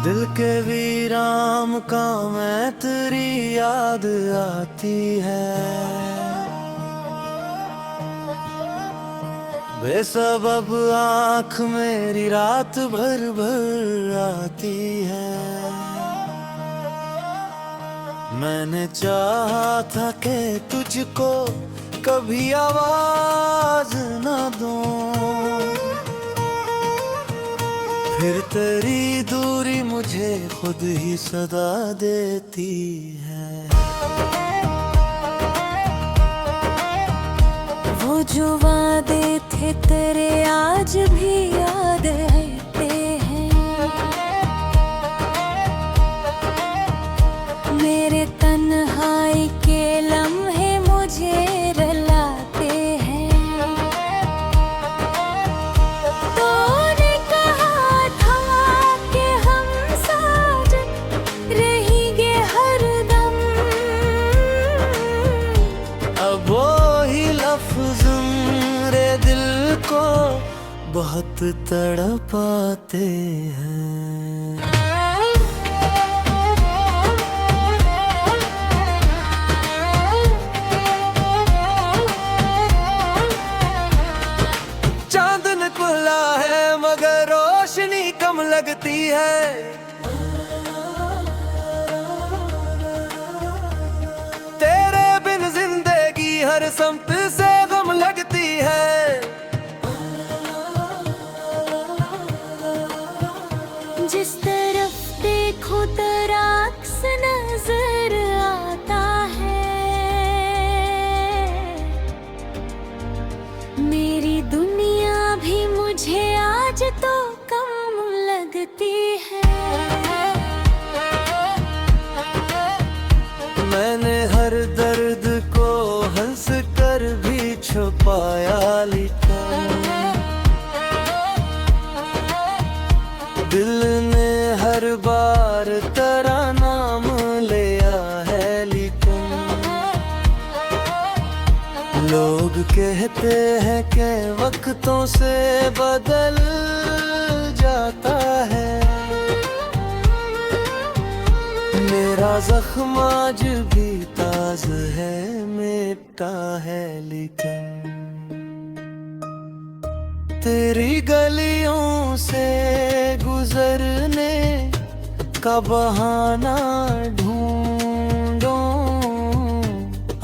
दिल के वीराम का मैं तेरी याद आती है। बेसबब आँख मेरी रात भर भर आती है। मैंने चाहा था कि तुझको कभी आवाज न दूं, फिर तेरी दूरी मुझे खुद ही सदा देती है। वो जो वादे थे तेरे आज भी याद रहते हैं। मेरे तन्हाई के लम्हे मुझे रुलाते हैं। तूने कहा था कि हम साजन रहेंगे हरदम। अब वही लफ्ज़ मेरे दिल को बहुत तड़पाते हैं। चांद निकला है मगर रोशनी कम लगती है। तेरे बिन जिंदगी हर समत से गम लगती है। जिस तरफ देखो तेरा अक्स नजर आता है। मेरी दुनिया भी मुझे आज तो कम लगती है। मैंने हर दर्द को हंस कर भी छुपाया, लेकिन दिल ने हर बार तेरा नाम लिया है। लेकिन लोग कहते हैं कि वक्तों से बदल जाता है। मेरा जख्म आज भी ताज है, मिटा है। लेकिन तेरी गलियों से गुजरने का बहाना ढूंढूं,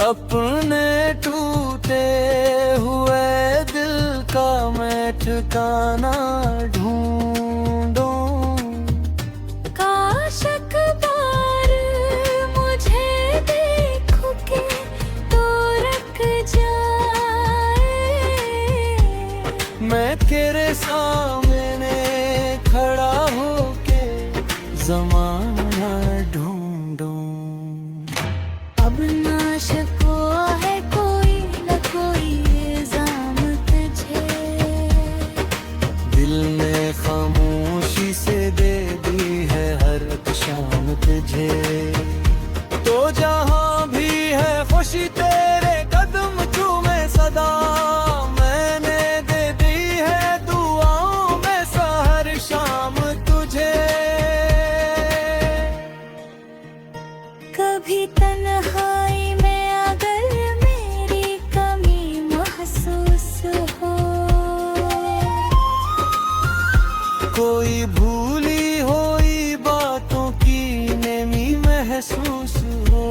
अपने टूटे हुए दिल का मैं ठिकाना ढूंढूं। काश अखबार मुझे देखो के तो रख जाए। मैं तेरे सामने खड़ा होके ज़माना ढूंढूं। अब ना शको है कोई न कोई इल्जाम तुझे। दिल ने खामोशी से दे दी है हर एक शाम तुझे। तो जहां भी है खुशी तेरे कदम चूमे सदा। मैंने दे दी है दुआओं में हर शाम तुझे। कभी तन्हाई में अगर मेरी कमी महसूस हो, कोई भूली हुई बातों की नमी महसूस हो,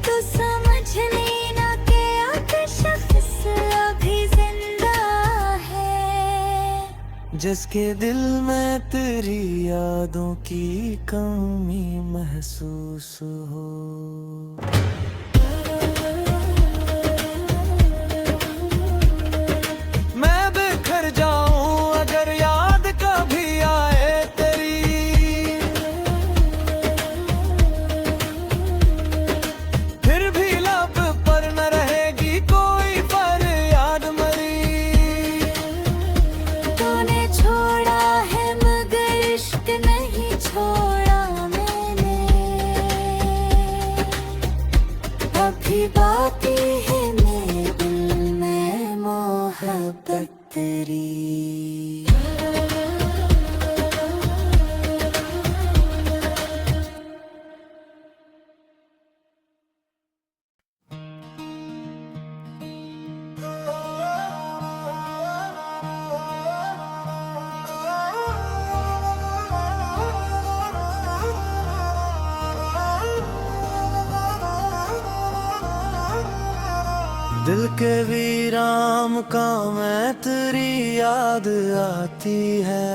तो समझ लेना कि अब शख्स अभी जिंदा है। जिसके दिल में तेरी यादों की कमी महसूस हो। मैं बिखर जाऊं अगर याद कभी आए तेरी, फिर भी लब पर न रहेगी कोई फरियाद मरी। तूने छोड़ा है मगर इश्क नहीं छोड़ा मैंने। दिल के वीराम का मैं तेरी याद आती है,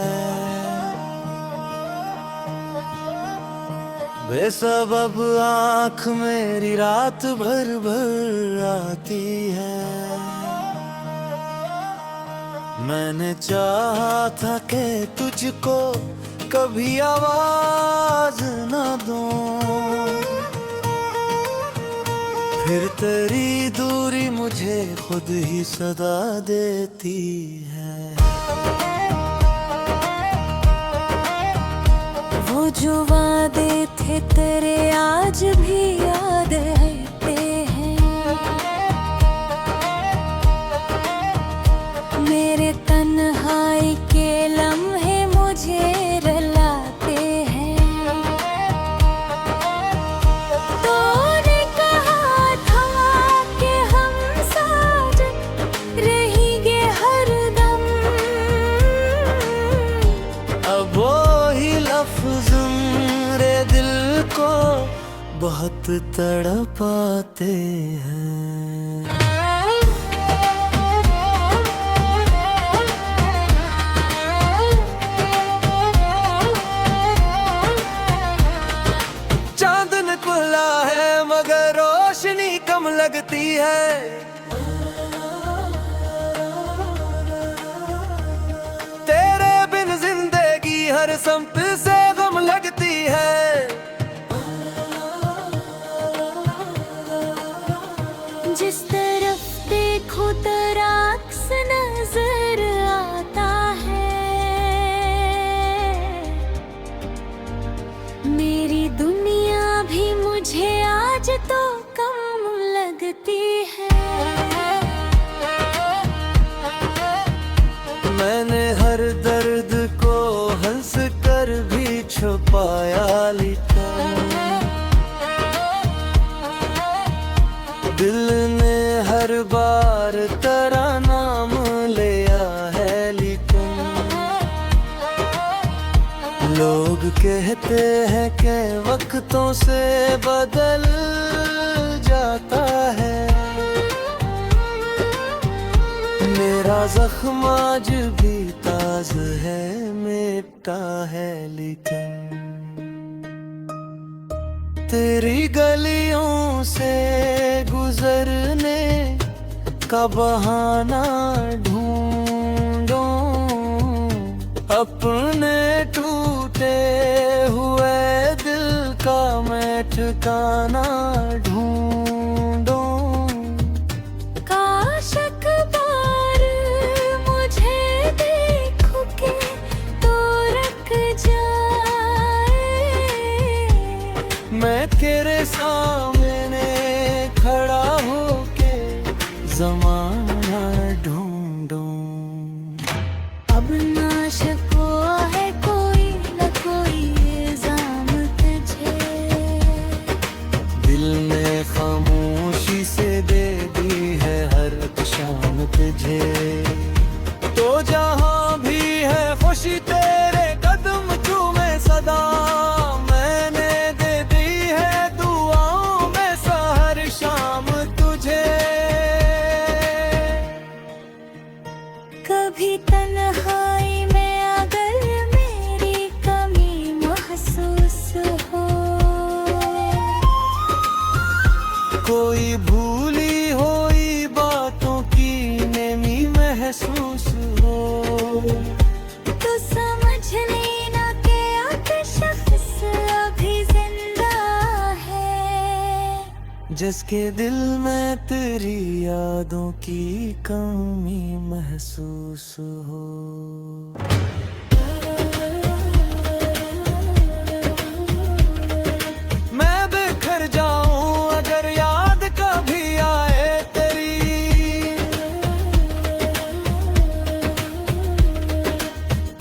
बेसबब आँख मेरी रात भर भर आती है। मैंने चाहा था कि तुझको कभी आवाज न दूं, फिर तेरी दूरी मुझे खुद ही सदा देती है। वो जो वादे थे तेरे आज भी याद रहते हैं, मेरे तन्हाई के लम्हे मुझे रुलाते हैं। तूने कहा था कि हम साजन रहेंगे हरदम, अब वो ही लफ्ज़ मेरे दिल को बहुत तड़पाते हैं। चांद निकला है मगर रोशनी कम लगती है, तेरे बिन जिंदगी हर समत से गम लगती है। जिस तरफ देखो तेरा अक्स नजर आता है, मेरी दुनिया भी मुझे आज तो कम लगती है। मैंने हर दर्द को हंस कर भी छुपाया लिखा, दिल ने हर बार तेरा नाम लिया है लेकिन लोग कहते हैं कि वक्तों से बदल जाता है। मेरा जख्म आज भी ताज़ है, मिटा है लेकिन तेरी गलियों से गुजरने का बहाना ढूंढूं, अपने टूटे हुए दिल का मैं ठिकाना ढूंढूं। काश अखबार मुझे देखो के तो रख जाए, मैं तेरे सामने खड़ा होके ज़माना ढूंढूं। अब ना शको है कोई न कोई इल्जाम तुझे, दिल ने खामोशी से दे दी है हर शाम तुझे, तो जहाँ भी है खुशी तेरे कदम चूमे सदा। मैंने दे दी है दुआओं में हर शाम तुझे, कभी तन्हाई में अगर मेरी कमी महसूस हो, कोई भूली हुई बातों की नेमी महसूस हो, तो समझ लेना कि अब शख्स अभी जिंदा है, जिसके दिल में तेरी यादों की कमी महसूस हो। मैं बिखर जाऊं अगर याद कभी आए तेरी,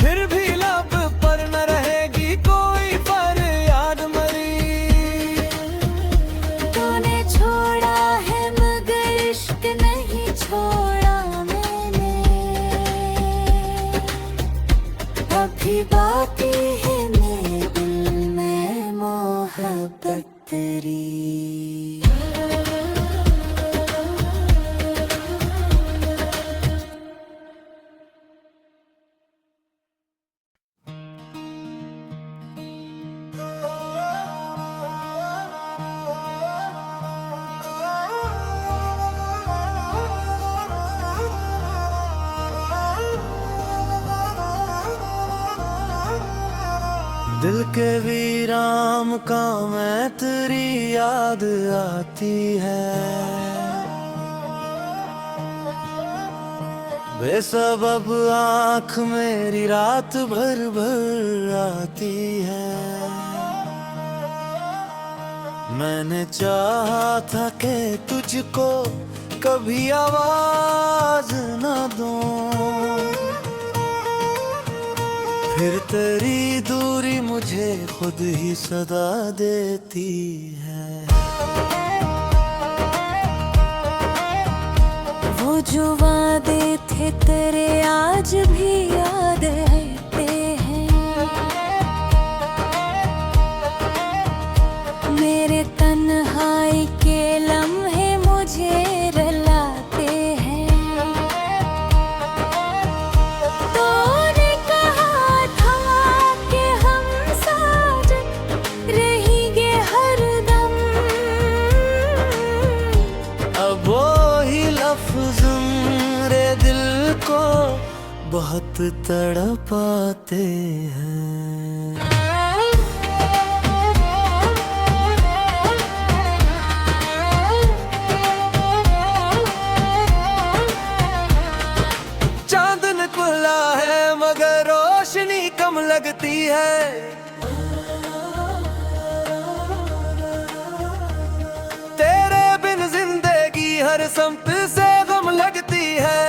फिर भी लब पर न रहेगी कोई फरियाद मरी। तूने छोड़ा है मगर इश्क नहीं छोड़ा मैंने, अभी बाकी है मेरे दिल में मोहब्बत तेरी। दिल के वीराम का मैं तेरी याद आती है, बेसबब आँख मेरी रात भर भर आती है। मैंने चाहा था कि तुझको कभी आवाज न दूं, फिर तेरी दूरी मुझे खुद ही सदा देती है। वो जो वादे थे तेरे आज भी याद रहते हैं, मेरे तन्हाई के लम्हे मुझे रुलाते हैं। तूने कहा था कि हम साजन रहेंगे हरदम, अब वो ही लफ्ज़ मेरे दिल को बहुत तड़पाते हैं। चांद निकला है मगर रोशनी कम लगती है, तेरे बिन जिंदगी हर समत से गम लगती है।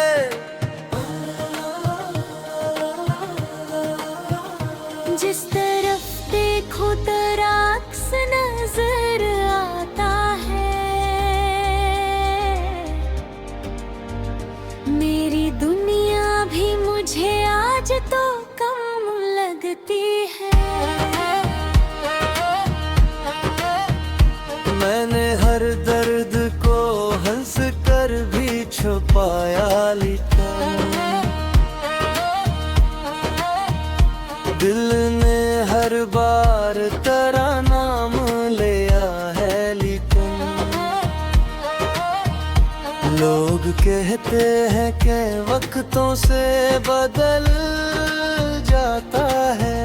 जिस तरफ देखो तेरा अक्स नजर आता है, मेरी दुनिया भी मुझे आज तो कम लगती है। मैंने हर दर्द को हंस कर भी छुपाया, लेकिन दिल ने हर बार तेरा नाम लिया है। लेकिन लोग कहते हैं कि वक्तों से बदल जाता है,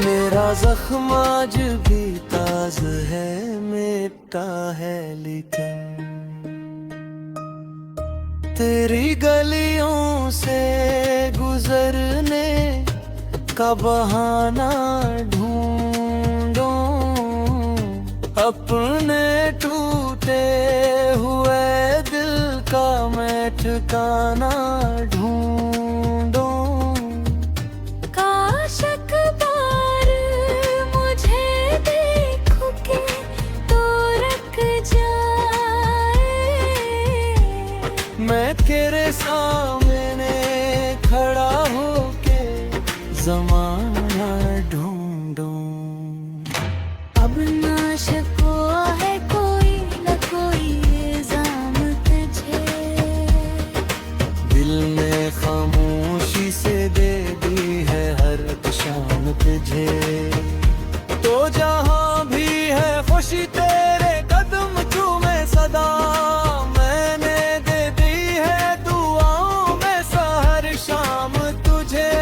मेरा जख्म आज भी ताज है, मिटा है। लेकिन तेरी गलियों से गुजरने का बहाना ढूंढूं, अपने टूटे हुए दिल का मैं ठिकाना ढूंढूं। काश अखबार मुझे देखो के तो रख जाए, मैं तेरे सामने खड़ा होके ज़माना ढूंढूं। अब ना शको है कोई न कोई इल्जाम तुझे, दिल ने खामोशी से दे दी है हर शाम तुझे, तो जहां भी है खुशी तेरे कदम चूमे सदा। मैंने दे दी है दुआओं में हर शाम तुझे,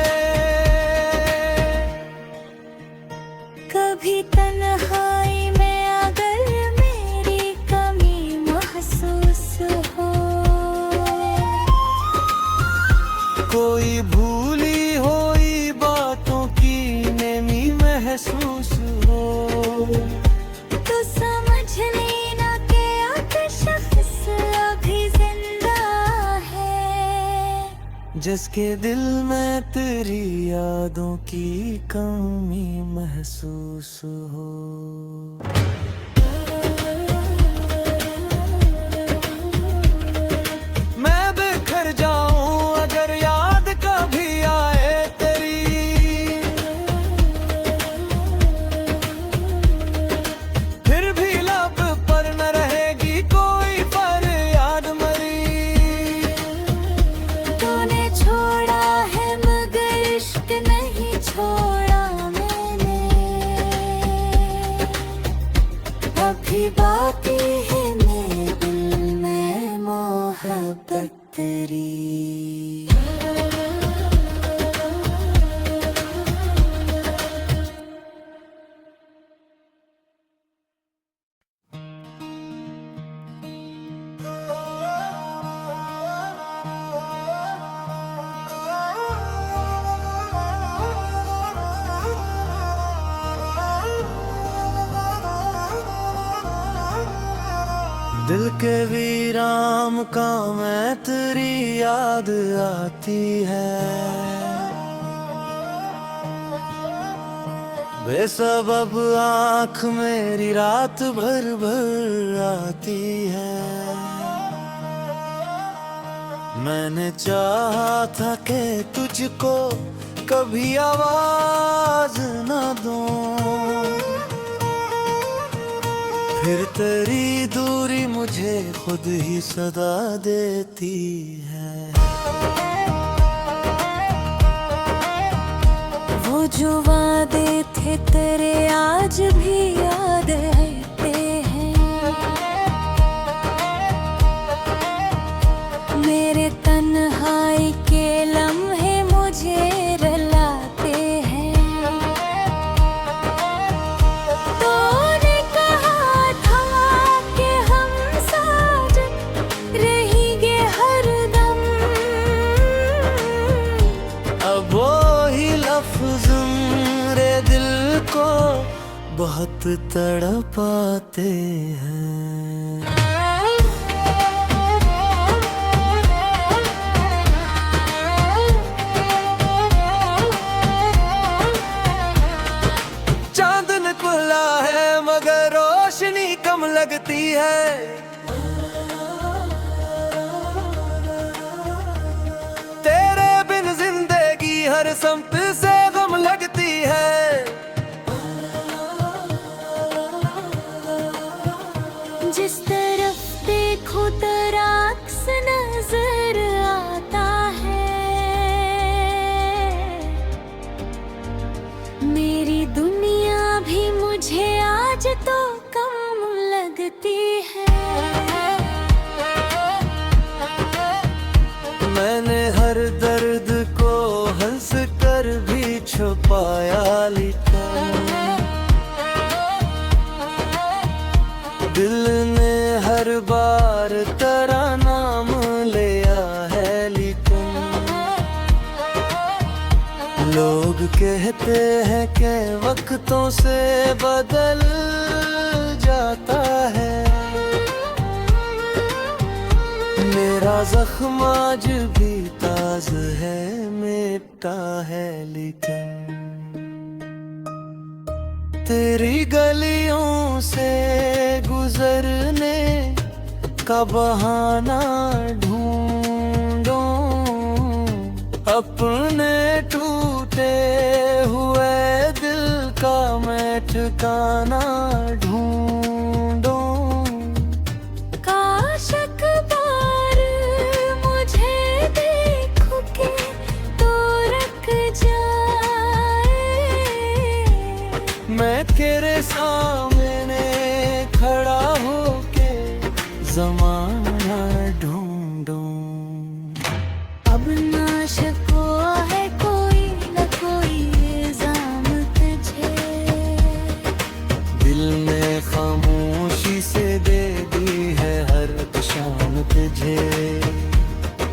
कभी तन्हाई में अगर मेरी कमी महसूस हो, कोई भूली हुई बातों की नेमी महसूस हो, तो समझ लेना कि अब शख्स अभी जिंदा है, जिसके दिल में तेरी यादों की कमी महसूस हो। मैं बिखर जाऊं अगर याद कभी आए तेरी, फिर भी लब पर न रहेगी कोई फरियाद मरी। तूने छोड़ा है मगर इश्क नहीं छोड़ा मैंने, दिल के वीराम का मैं तेरी याद आती है, बेसबब आँख मेरी रात भर भर आती है। मैंने चाहा था कि तुझको कभी आवाज न दूं, फिर तेरी दूरी मुझे खुद ही सदा देती है। वो जो वादे थे तेरे आज भी याद रहते हैं, मेरे तन्हाई के लम्हे मुझे रुलाते हैं। तूने कहा था कि हम साजन रहेंगे हरदम, अब वो ही लफ्ज़ मेरे दिल को बहुत तड़पाते हैं। चांद निकला है मगर रोशनी कम लगती है, तेरे बिन जिंदगी हर समत से गम लगती है। जिस तरफ देखो तेरा अक्स नजर आता है, मेरी दुनिया भी मुझे आज तो कम लगती है। मैंने हर दर्द को हंस कर भी छुपाया, लेकिन दिल ने हर बार तेरा नाम लिया है। लेकिन लोग कहते हैं कि वक्तों से बदल जाता है, मेरा जख्म आज भी ताज है, मिटता है। लेकिन तेरी गलियों से गुजरने का बहाना ढूंढूं, अपने टूटे हुए दिल का मैं ठिकाना ढूंढूं। काश अखबार मुझे देखो के तो रख जाए, मैं तेरे सामने खड़ा होके ज़माना ढूंढूं। अब नाशको है कोई न कोई इल्जाम तुझे, दिल ने खामोशी से दे दी है हर शाम तुझे,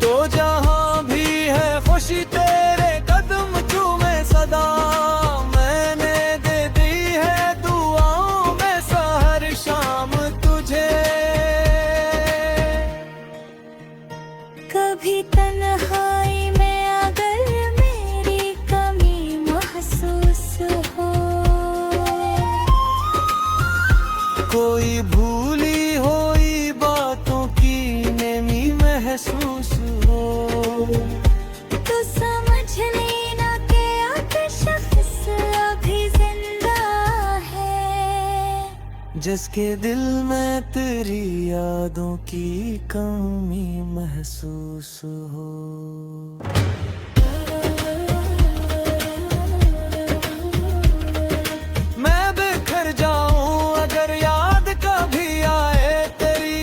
तो जहां भी है खुशी तेरे कदम चूमे सदा। मैंने दे दी है दुआओं में हर शाम तुझे। कभी तन्हाई में अगर मेरी कमी महसूस हो, कोई भूली हुई बातों की नमी महसूस हो, तो समझ लेना कि अब शख्स अभी जिंदा है, जिसके दिल में तेरी यादों की कमी महसूस हो। मैं बिखर जाऊं अगर याद कभी आए तेरी,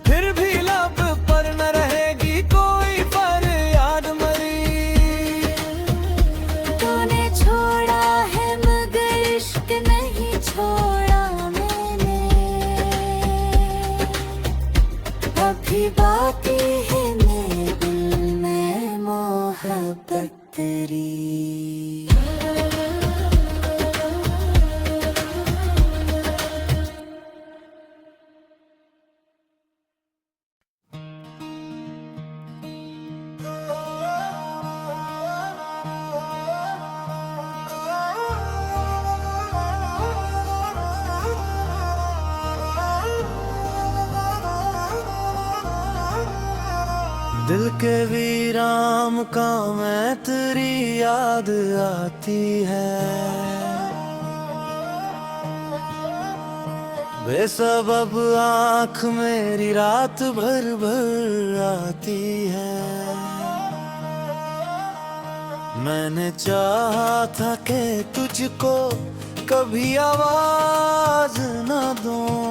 फिर भी लब पर न रहेगी कोई फरियाद मरी। तूने छोड़ा है मगर इश्क नहीं छोड़ा मैंने, अभी बाकी है मेरे दिल में मोहब्बत तेरी। दिल के वीराम का मैं तेरी याद आती है, बेसबब आँख मेरी रात भर भर आती है। मैंने चाहा था कि तुझको कभी आवाज न दूं,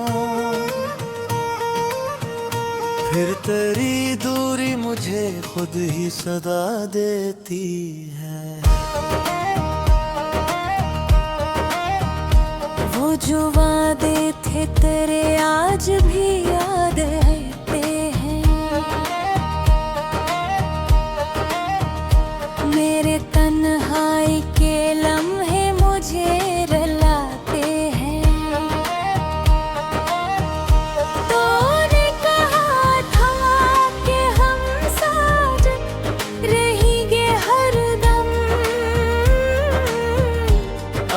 फिर तेरी दूरी मुझे खुद ही सदा देती है। वो जो वादे थे तेरे आज भी याद रहते हैं, मेरे तन्हाई के लम्हे मुझे रुलाते हैं। तूने कहा था कि हम साजन रहेंगे हरदम,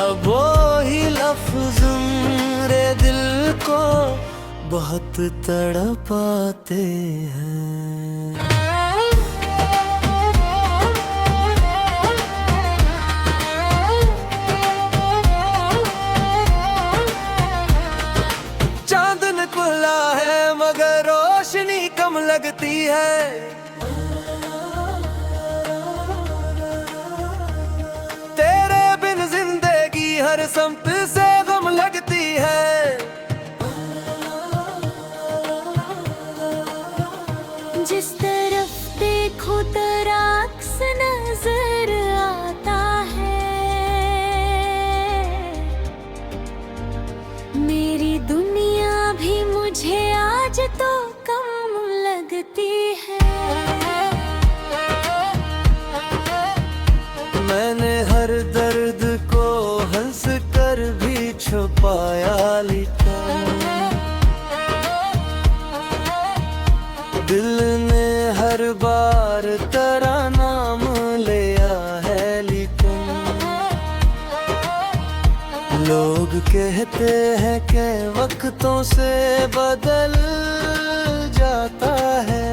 अब वही लफ्ज़ मेरे दिल को बहुत तड़पाते हैं। चांद निकला है मगर रोशनी कम लगती है, तेरे बिन जिंदगी हर समत से गम लगती है। जिस तरफ देखो तेरा अक्स नजर आता है, मेरी दुनिया भी मुझे आज तो कम लगती है। मैंने हर दर्द को हंस कर भी छुपाया लिखा, दिल ने हर बार तेरा नाम लिया है लेकिन लोग कहते हैं कि वक्तों से बदल जाता है।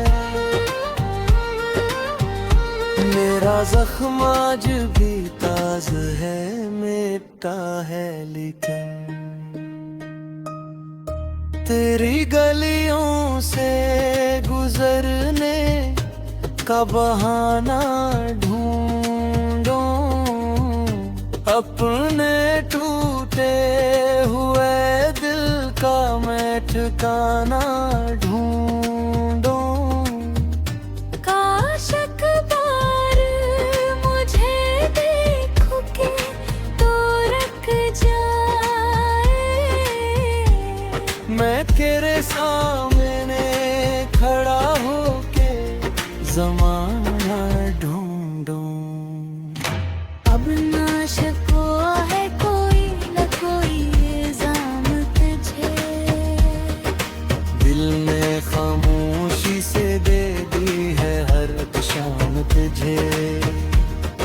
मेरा जख्म आज भी ताज है, मिटता है लेकिन तेरी गलियों से गुजरने का बहाना ढूंढूं, अपने टूटे हुए दिल का मैं ठिकाना ढूंढूं। काश अखबार मुझे देखो के तो रख जाए, मैं तेरे सामने खड़ा होके ज़माना ढूंढूं। अब ना शको है कोई न कोई इल्जाम तुझे, दिल ने खामोशी से दे दी है हर शाम तुझे,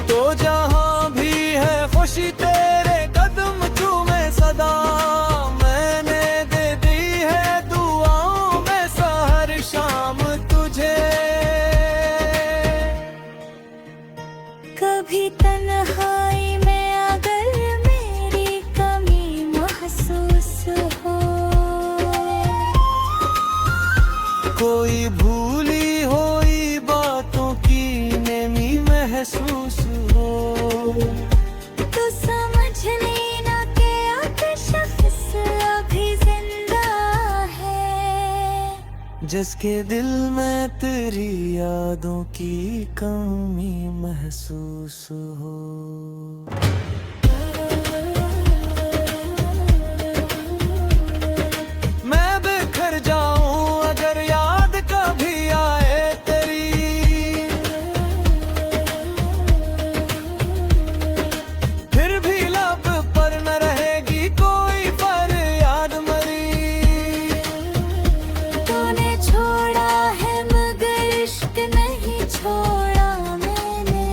तो जहां भी है खुशी तेरे कदम चूमे सदा। मैंने दे दी है दुआओं में हर शाम तुझे, कभी तन्हाई में अगर मेरी कमी महसूस हो, कोई भूली हुई बातों की नमी महसूस हो, तो समझ लेना कि अब शख्स अभी जिंदा है, जिसके दिल में तेरी यादों की कमी महसूस हो। मैं बिखर जाऊं अगर याद कभी आए तेरी, फिर भी लब पर न रहेगी कोई फरियाद मरी। तूने छोड़ा है मगर इश्क नहीं छोड़ा मैंने,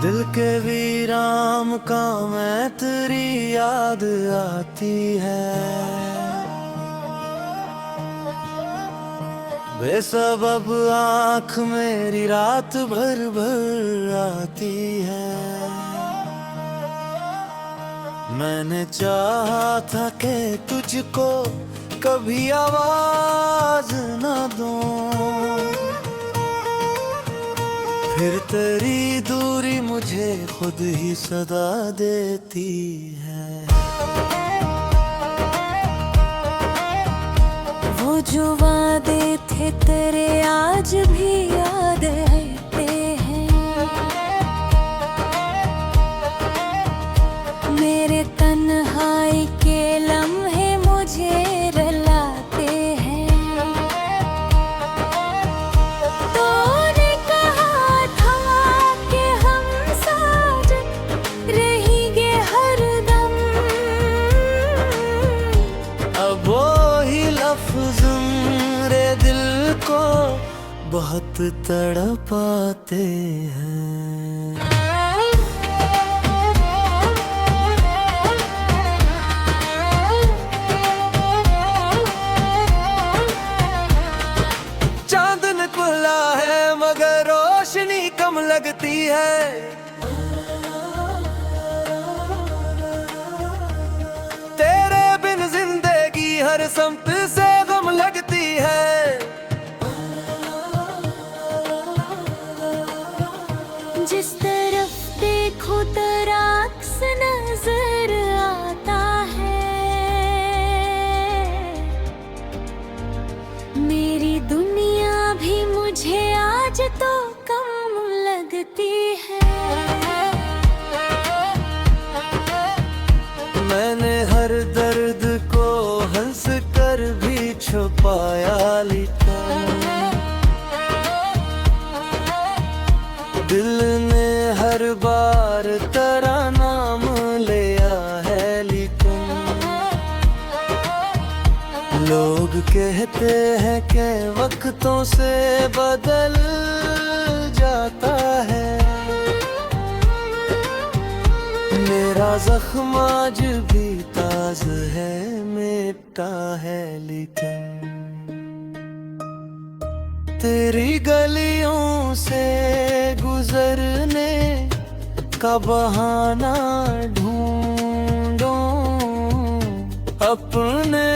दिल के वीराम का मैं तेरी याद आती है, बेसबब आँख मेरी रात भर भर आती है। मैंने चाहा था कि तुझको कभी आवाज न दूं, फिर तेरी दूरी मुझे खुद ही सदा देती है। वो जो वादे थे तेरे आज भी याद रहते हैं, मेरे तन्हाई के लम्हे मुझे रुलाते हैं। तूने कहा था कि हम साथ रहेंगे हरदम, अब वो ही लफ्ज़ मेरे दिल को बहुत तड़पाते हैं। चांद निकला है मगर रोशनी कम लगती है, तेरे बिन जिंदगी हर समत से गम लगती है। जिस तरफ देखो तेरा अक्स नजर आता है, मेरी दुनिया भी मुझे आज तो कम लगती है। मैंने हर दर्द को हंस कर भी छुपाया, लेकिन दिल ने हर बार तेरा नाम लिया है। लेकिन लोग कहते हैं कि वक्तों से बदल जाता है, मेरा जख्म आज भी ताज है, मिटा है। लेकिन तेरी गलियों से गुजरने का बहाना ढूंढूं, अपने